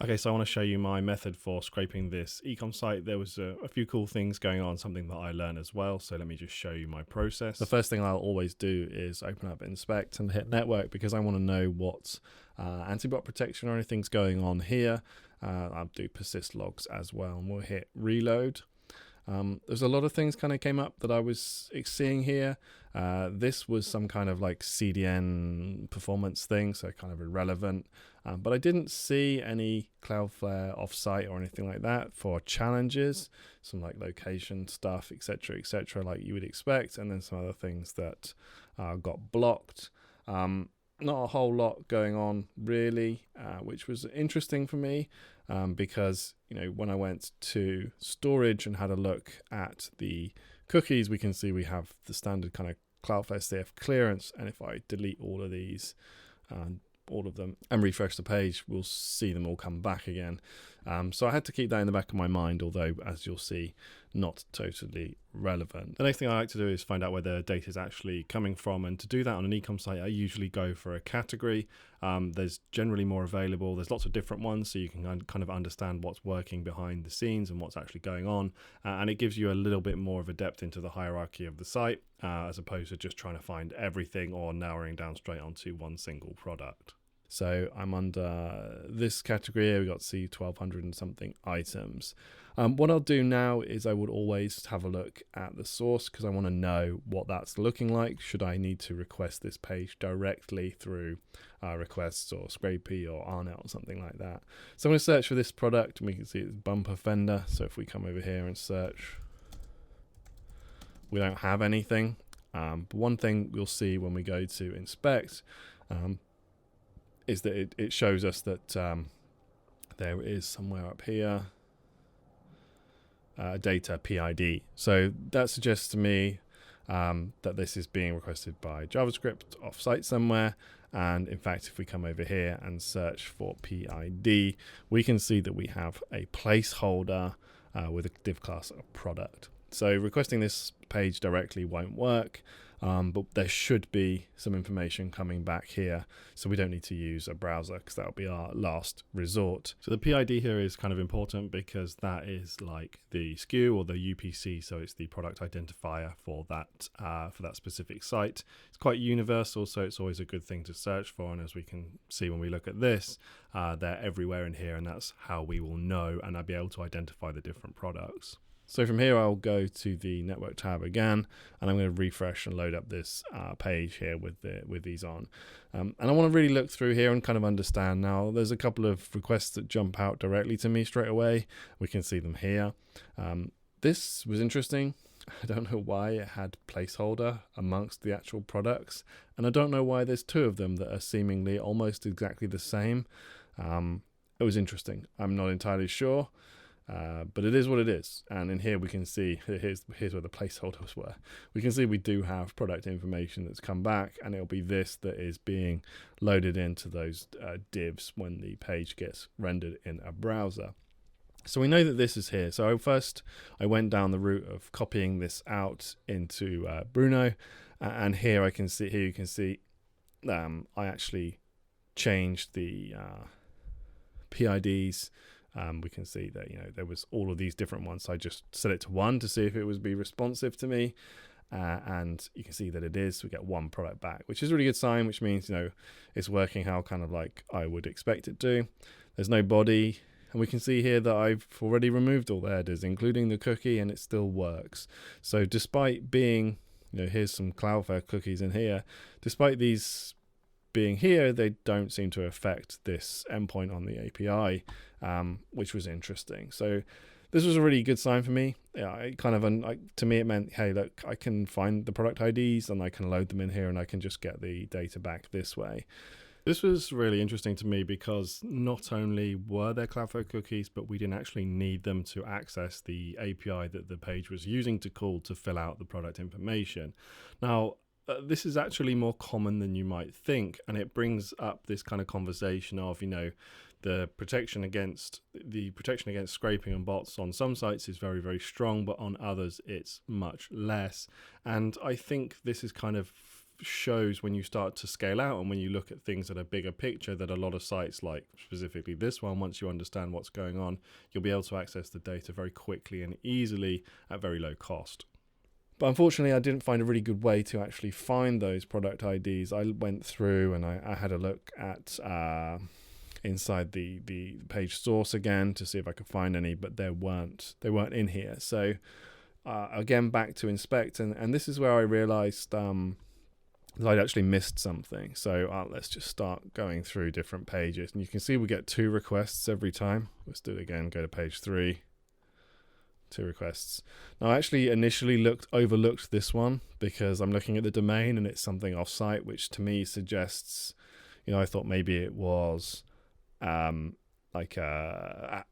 Okay, so I want to show you my method for scraping this ecom site. There was a few cool things going on, something that I learned as well. So let me just show you my process. The first thing I'll always do is open up inspect and hit network because I want to know what anti-bot protection or anything's going on here. I'll do persist logs as well, and we'll hit reload. There's a lot of things kind of came up that I was seeing here. This was some kind of like CDN performance thing, so kind of irrelevant. But I didn't see any Cloudflare offsite or anything like that for challenges, some like location stuff, etc., like you would expect, and then some other things that got blocked. Not a whole lot going on really, which was interesting for me because, you know, when I went to storage and had a look at the cookies, we can see we have the standard kind of Cloudflare CF clearance, and if I delete all of these, all of them, and refresh the page, we'll see them all come back again. So I had to keep that in the back of my mind, although as you'll see, not totally relevant. The next thing I like to do is find out where the data is actually coming from, and to do that on an ecom site, I usually go for a category. There's generally more available. There's lots of different ones, so you can kind of understand what's working behind the scenes and what's actually going on, and it gives you a little bit more of a depth into the hierarchy of the site, as opposed to just trying to find everything or narrowing down straight onto one single product. So I'm under this category here. We've got C1200 and something items. What I'll do now is I would always have a look at the source because I want to know what that's looking like. Should I need to request this page directly through requests or Scrapey or RNet or something like that. So I'm going to search for this product, and we can see it's bumper fender. So if we come over here and search, we don't have anything. But one thing we'll see when we go to inspect is that it shows us that there is somewhere up here data PID. So that suggests to me that this is being requested by JavaScript offsite somewhere. And in fact, if we come over here and search for PID, we can see that we have a placeholder with a div class of product. So requesting this page directly won't work. But there should be some information coming back here, so we don't need to use a browser because that'll be our last resort. So the PID here is kind of important because that is like the SKU or the UPC, so it's the product identifier for that specific site. It's quite universal, so it's always a good thing to search for. And as we can see when we look at this, they're everywhere in here, and that's how we will know and I'll be able to identify the different products. So from here, I'll go to the network tab again, and I'm going to refresh and load up this page here with these on. And I want to really look through here and kind of understand. Now, there's a couple of requests that jump out directly to me straight away. We can see them here. This was interesting. I don't know why it had placeholder amongst the actual products, and I don't know why there's two of them that are seemingly almost exactly the same. It was interesting. I'm not entirely sure. But it is what it is, and in here we can see here's where the placeholders were. We can see we do have product information that's come back, and it'll be this that is being loaded into those divs when the page gets rendered in a browser. So we know that this is here. So first I went down the route of copying this out into Bruno, and here you can see I actually changed the PIDs. We can see that, you know, there was all of these different ones. So I just set it to 1 to see if it would be responsive to me. And you can see that it is. We get one product back, which is a really good sign, which means, you know, it's working how kind of like I would expect it to. There's no body. And we can see here that I've already removed all the headers, including the cookie, and it still works. So despite being, you know, here's some Cloudflare cookies in here, despite these being here, they don't seem to affect this endpoint on the API, which was interesting. So this was a really good sign for me. Yeah, it kind of to me it meant, hey, look, I can find the product IDs and I can load them in here, and I can just get the data back this way. This was really interesting to me because not only were there Cloudflare cookies, but we didn't actually need them to access the API that the page was using to call to fill out the product information. Now, this is actually more common than you might think, and it brings up this kind of conversation of, you know, the protection against scraping and bots on some sites is very, very strong, but on others it's much less. And I think this is kind of shows when you start to scale out and when you look at things at a bigger picture that a lot of sites, like specifically this one, once you understand what's going on, you'll be able to access the data very quickly and easily at very low cost. But unfortunately, I didn't find a really good way to actually find those product IDs. I went through and I had a look at inside the page source again to see if I could find any, but they weren't in here. So again, back to inspect, and this is where I realized that I'd actually missed something. So let's just start going through different pages, and you can see we get 2 requests every time. Let's do it again. Go to page 3. 2 requests. Now I actually initially overlooked this one because I'm looking at the domain and it's something off-site, which to me suggests, I thought maybe it was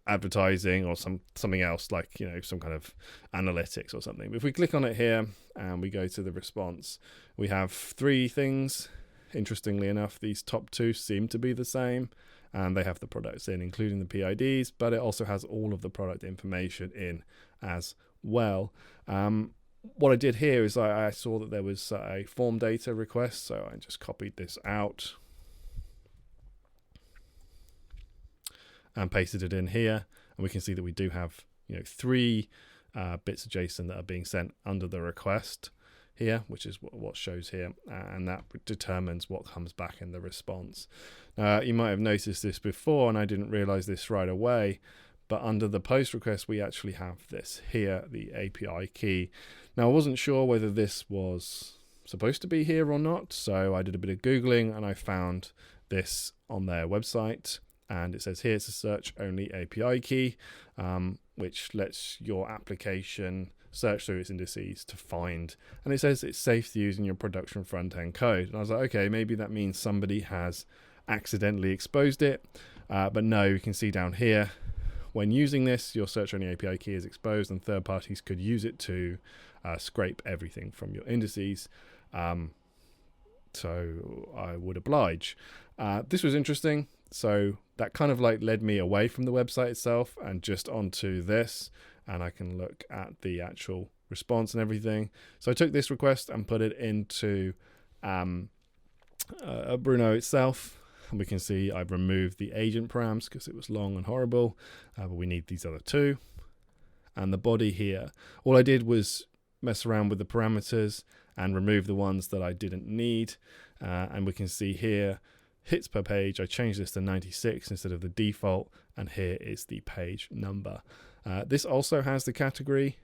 advertising or something else, like some kind of analytics or something. But if we click on it here and we go to the response, we have 3 things. Interestingly enough, these top 2 seem to be the same, and they have the products in, including the PIDs, but it also has all of the product information in as well. What I did here is I saw that there was a form data request, so I just copied this out and pasted it in here, and we can see that we do have 3 bits of JSON that are being sent under the request here, which is what shows here, and that determines what comes back in the response. You might have noticed this before, and I didn't realize this right away, but under the post request we actually have this here, the API key. Now I wasn't sure whether this was supposed to be here or not, so I did a bit of Googling and I found this on their website, and it says here it's a search only API key, which lets your application search through its indices to find, and it says it's safe to use in your production front-end code. And I was like, okay, maybe that means somebody has accidentally exposed it, but no, you can see down here, when using this, your search only API key is exposed and third parties could use it to scrape everything from your indices. So I would oblige. This was interesting. So that kind of led me away from the website itself and just onto this, and I can look at the actual response and everything. So I took this request and put it into Bruno itself, and we can see I've removed the agent params because it was long and horrible, but we need these other 2. And the body here, all I did was mess around with the parameters and remove the ones that I didn't need, and we can see here hits per page. I changed this to 96 instead of the default, and here is the page number. This also has the category,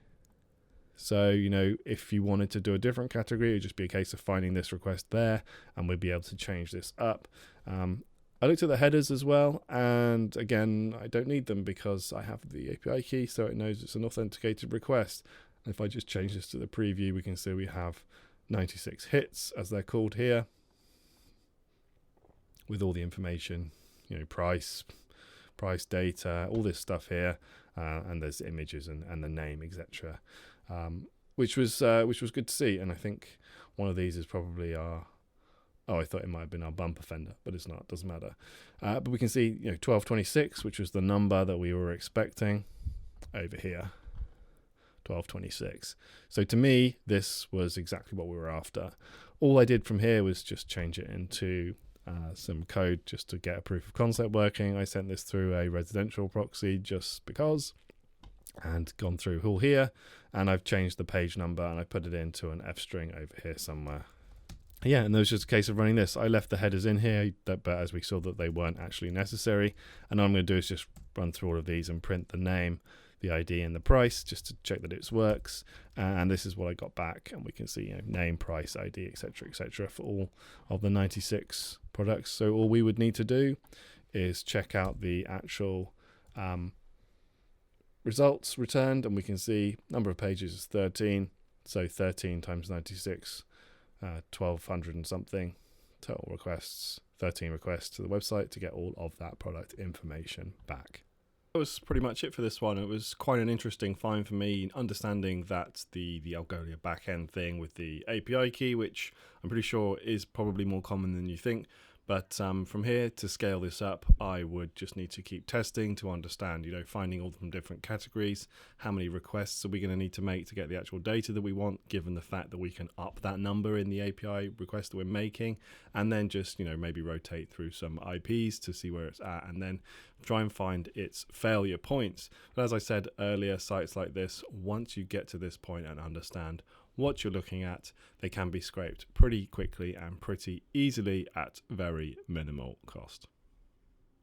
so if you wanted to do a different category, it would just be a case of finding this request there, and we'd be able to change this up. I looked at the headers as well, and again, I don't need them because I have the API key, so it knows it's an authenticated request. And if I just change this to the preview, we can see we have 96 hits, as they're called here, with all the information, price data, all this stuff here, and there's images and the name, etc., which was good to see. And I think one of these is probably our, I thought it might have been our bumper fender, but it's not. It doesn't matter. But we can see 1226, which was the number that we were expecting over here. 1226. So to me, this was exactly what we were after. All I did from here was just change it into some code just to get a proof of concept working. I sent this through a residential proxy just because, and gone through all here, and I've changed the page number and I put it into an F string over here somewhere. Yeah, and it was just a case of running this. I left the headers in here, but as we saw that they weren't actually necessary, and all I'm going to do is just run through all of these and print the name, the ID, and the price just to check that it works. And this is what I got back, and we can see name, price, ID, etc., for all of the 96 products. So all we would need to do is check out the actual results returned, and we can see number of pages is 13, so 13 times 96, 1200 and something total requests, 13 requests to the website to get all of that product information back. That was pretty much it for this one. It was quite an interesting find for me, understanding that the Algolia backend thing with the API key, which I'm pretty sure is probably more common than you think, But from here to scale this up, I would just need to keep testing to understand, finding all from different categories. How many requests are we going to need to make to get the actual data that we want, given the fact that we can up that number in the API request that we're making, and then just, maybe rotate through some IPs to see where it's at, and then try and find its failure points. But as I said earlier, sites like this, once you get to this point and understand what you're looking at, they can be scraped pretty quickly and pretty easily at very minimal cost.